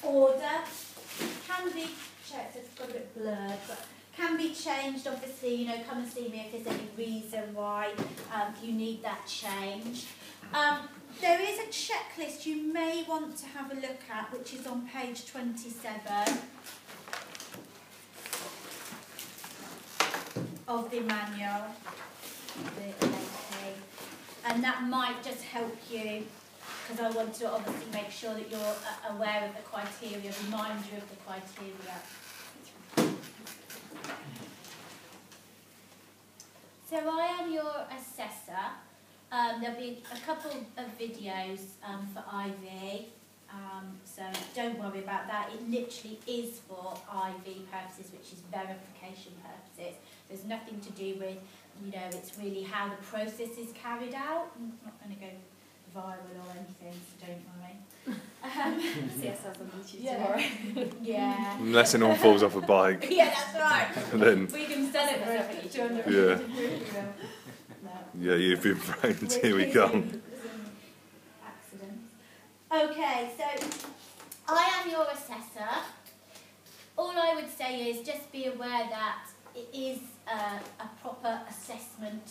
order. Can be checked, it's got a bit blurred, but can be changed, obviously, you know, come and see me if there's any reason why you need that change. There is a checklist you may want to have a look at, which is on page 27 of the manual, and that might just help you, because I want to obviously make sure that you're aware of the criteria, remind you of the criteria. So I am your assessor. There'll be a couple of videos for IV, so don't worry about that. It literally is for IV purposes, which is verification purposes. There's nothing to do with, you know, it's really how the process is carried out. I'm not going to go viral or anything, so don't worry. CSR's on YouTube tomorrow. Yeah. Unless anyone falls off a bike. Yeah, that's right. And then, we can sell it for 200. yeah. Yeah, you've been pranked. Here we come. Accidents. Okay, so I am your assessor. All I would say is just be aware that it is a proper assessment,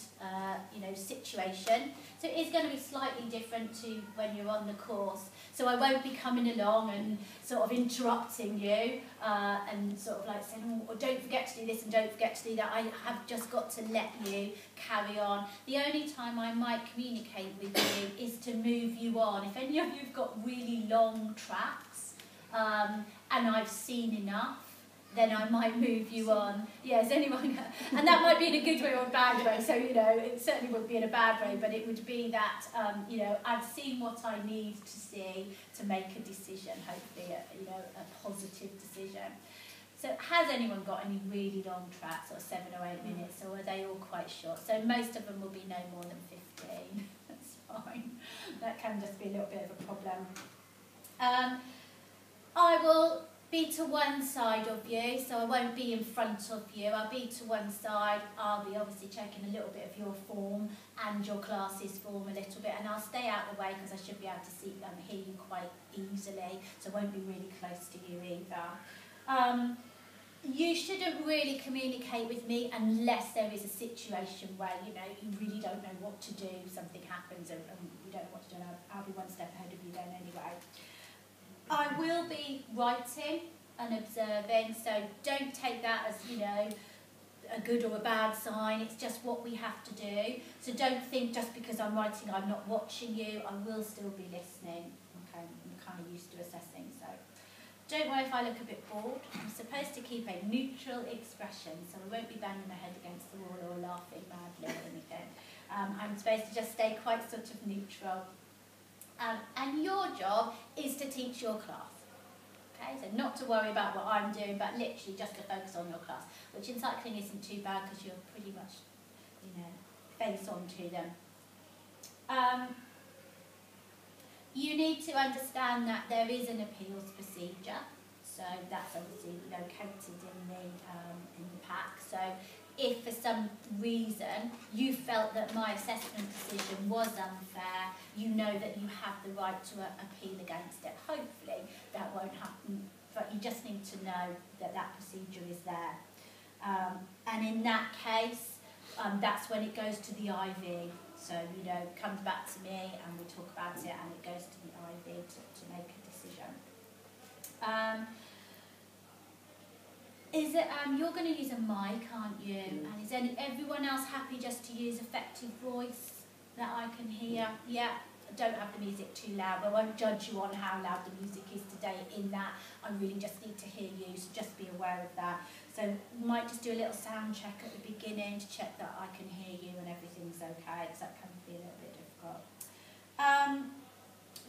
you know, situation. So it is going to be slightly different to when you're on the course. So I won't be coming along and sort of interrupting you and sort of like saying, oh, don't forget to do this and don't forget to do that. I have just got to let you carry on. The only time I might communicate with you is to move you on. If any of you have got really long tracks and I've seen enough, then I might move you on. Yes, anyone, and that might be in a good way or a bad way. So, you know, it certainly wouldn't be in a bad way, but it would be that, you know, I've seen what I need to see to make a decision, hopefully, you know, a positive decision. So has anyone got any really long tracks, or 7 or 8 minutes, or are they all quite short? So most of them will be no more than 15. That's fine. That can just be a little bit of a problem. I will be to one side of you, so I won't be in front of you. I'll be to one side. I'll be obviously checking a little bit of your form and your class's form a little bit, and I'll stay out of the way because I should be able to see and hear you quite easily, so I won't be really close to you either. You shouldn't really communicate with me unless there is a situation where, you know, you really don't know what to do, something happens and you don't know what to do, and I'll be one step ahead of you then anyway. I will be writing and observing, so don't take that as, you know, a good or a bad sign. It's just what we have to do. So don't think just because I'm writing I'm not watching you. I will still be listening. Okay, I'm kind of used to assessing, so don't worry if I look a bit bored. I'm supposed to keep a neutral expression, so I won't be banging my head against the wall or laughing madly or anything. I'm supposed to just stay quite sort of neutral. And your job is to teach your class. Okay, so not to worry about what I'm doing, but literally just to focus on your class, which in cycling isn't too bad because you're pretty much, you know, face on to them. You need to understand that there is an appeals procedure, so that's obviously located in the pack. So if for some reason you felt that my assessment decision was unfair, you know that you have the right to appeal against it. Hopefully that won't happen, but you just need to know that that procedure is there. And in that case, that's when it goes to the IV. So, you know, it comes back to me and we talk about it and it goes to the IV to make a decision. You're going to use a mic, aren't you? And is everyone else happy just to use effective voice that I can hear? Yeah, don't have the music too loud. I won't judge you on how loud the music is today in that. I really just need to hear you, so just be aware of that. So we might just do a little sound check at the beginning to check that I can hear you and everything's okay, because that can be a little bit difficult.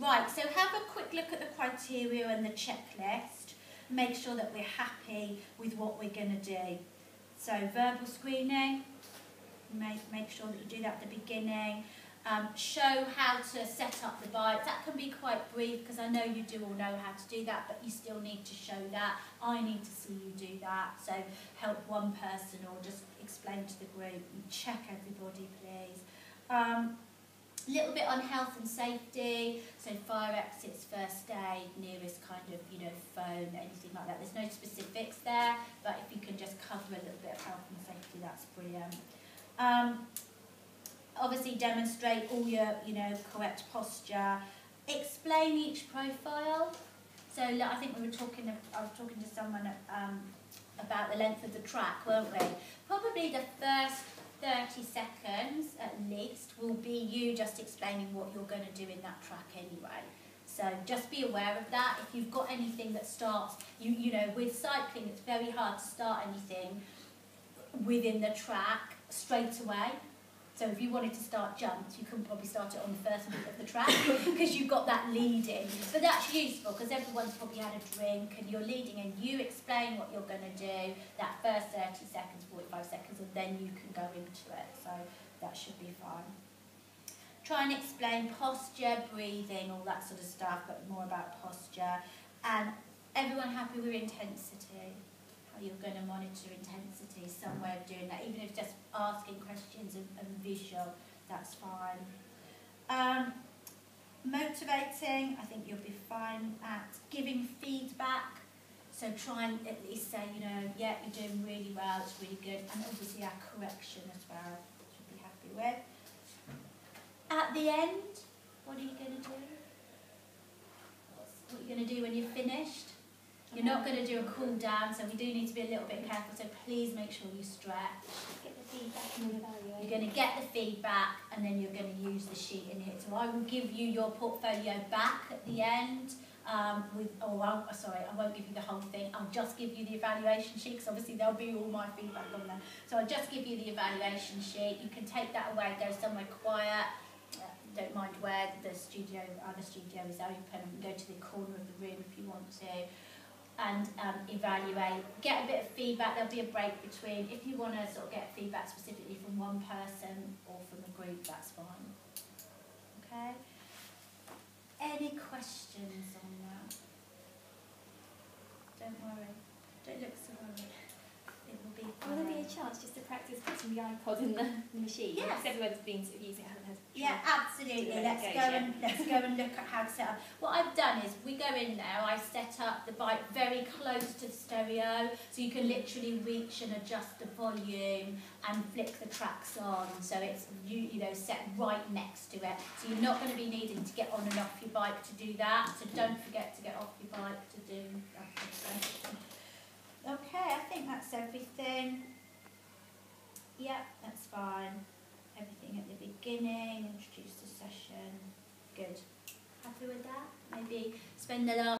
Right, so have a quick look at the criteria and the checklist. Make sure that we're happy with what we're going to do. So verbal screening, make sure that you do that at the beginning. Show how to set up the bike. That can be quite brief because I know you do all know how to do that, but you still need to show that. I need to see you do that. So help one person or just explain to the group. Check everybody, please. A little bit on health and safety, so fire exits, first aid, nearest kind of, you know, phone, anything like that. There's no specifics there, but if you can just cover a little bit of health and safety, that's brilliant. Obviously demonstrate all your, you know, correct posture. Explain each profile. So I think I was talking to someone about the length of the track, weren't we? Probably the first 30 seconds at least will be you just explaining what you're going to do in that track anyway. So just be aware of that. If you've got anything that starts, you know, with cycling it's very hard to start anything within the track straight away. So if you wanted to start jumps, you couldn't probably start it on the first bit of the track because you've got that leading. But that's useful because everyone's probably had a drink and you're leading and you explain what you're going to do that first 30 seconds, 45 seconds, and then you can go into it. So that should be fine. Try and explain posture, breathing, all that sort of stuff, but more about posture. And everyone happy with intensity? You're going to monitor intensity, some way of doing that, even if just asking questions and visual, that's fine. Motivating, I think you'll be fine at giving feedback, so try and at least say, you know, yeah, you're doing really well, it's really good, and obviously our correction as well, should be happy with. At the end, what are you going to do? What are you going to do when you're finished? You're not going to do a cool down, so we do need to be a little bit careful, so please make sure you stretch. Get the feedback and evaluate. You're going to get the feedback and then you're going to use the sheet in here. So I will give you your portfolio back at the end. I won't give you the whole thing. I'll just give you the evaluation sheet because obviously there'll be all my feedback on there. So I'll just give you the evaluation sheet. You can take that away, go somewhere quiet. Don't mind where the studio is open. Go to the corner of the room if you want to. And evaluate, get a bit of feedback. There'll be a break between, if you want to sort of get feedback specifically from one person or from a group, that's fine. Okay? Any questions on that? Don't worry. Don't look so worried. It will be fine. Will there be a chance just to practice putting the iPod in the machine? Yes. Because everyone's been sort of using it, haven't had. Yeah, absolutely. Let's go and look at how to set up. What I've done is we go in there. I've set up the bike very close to the stereo, so you can literally reach and adjust the volume and flick the tracks on. So it's you know set right next to it. So you're not going to be needing to get on and off your bike to do that. So don't forget to get off your bike to do that. Okay, I think that's everything. Yep, that's fine. Everything at the beginning, introduce the session. Good. Happy with that? Maybe spend the last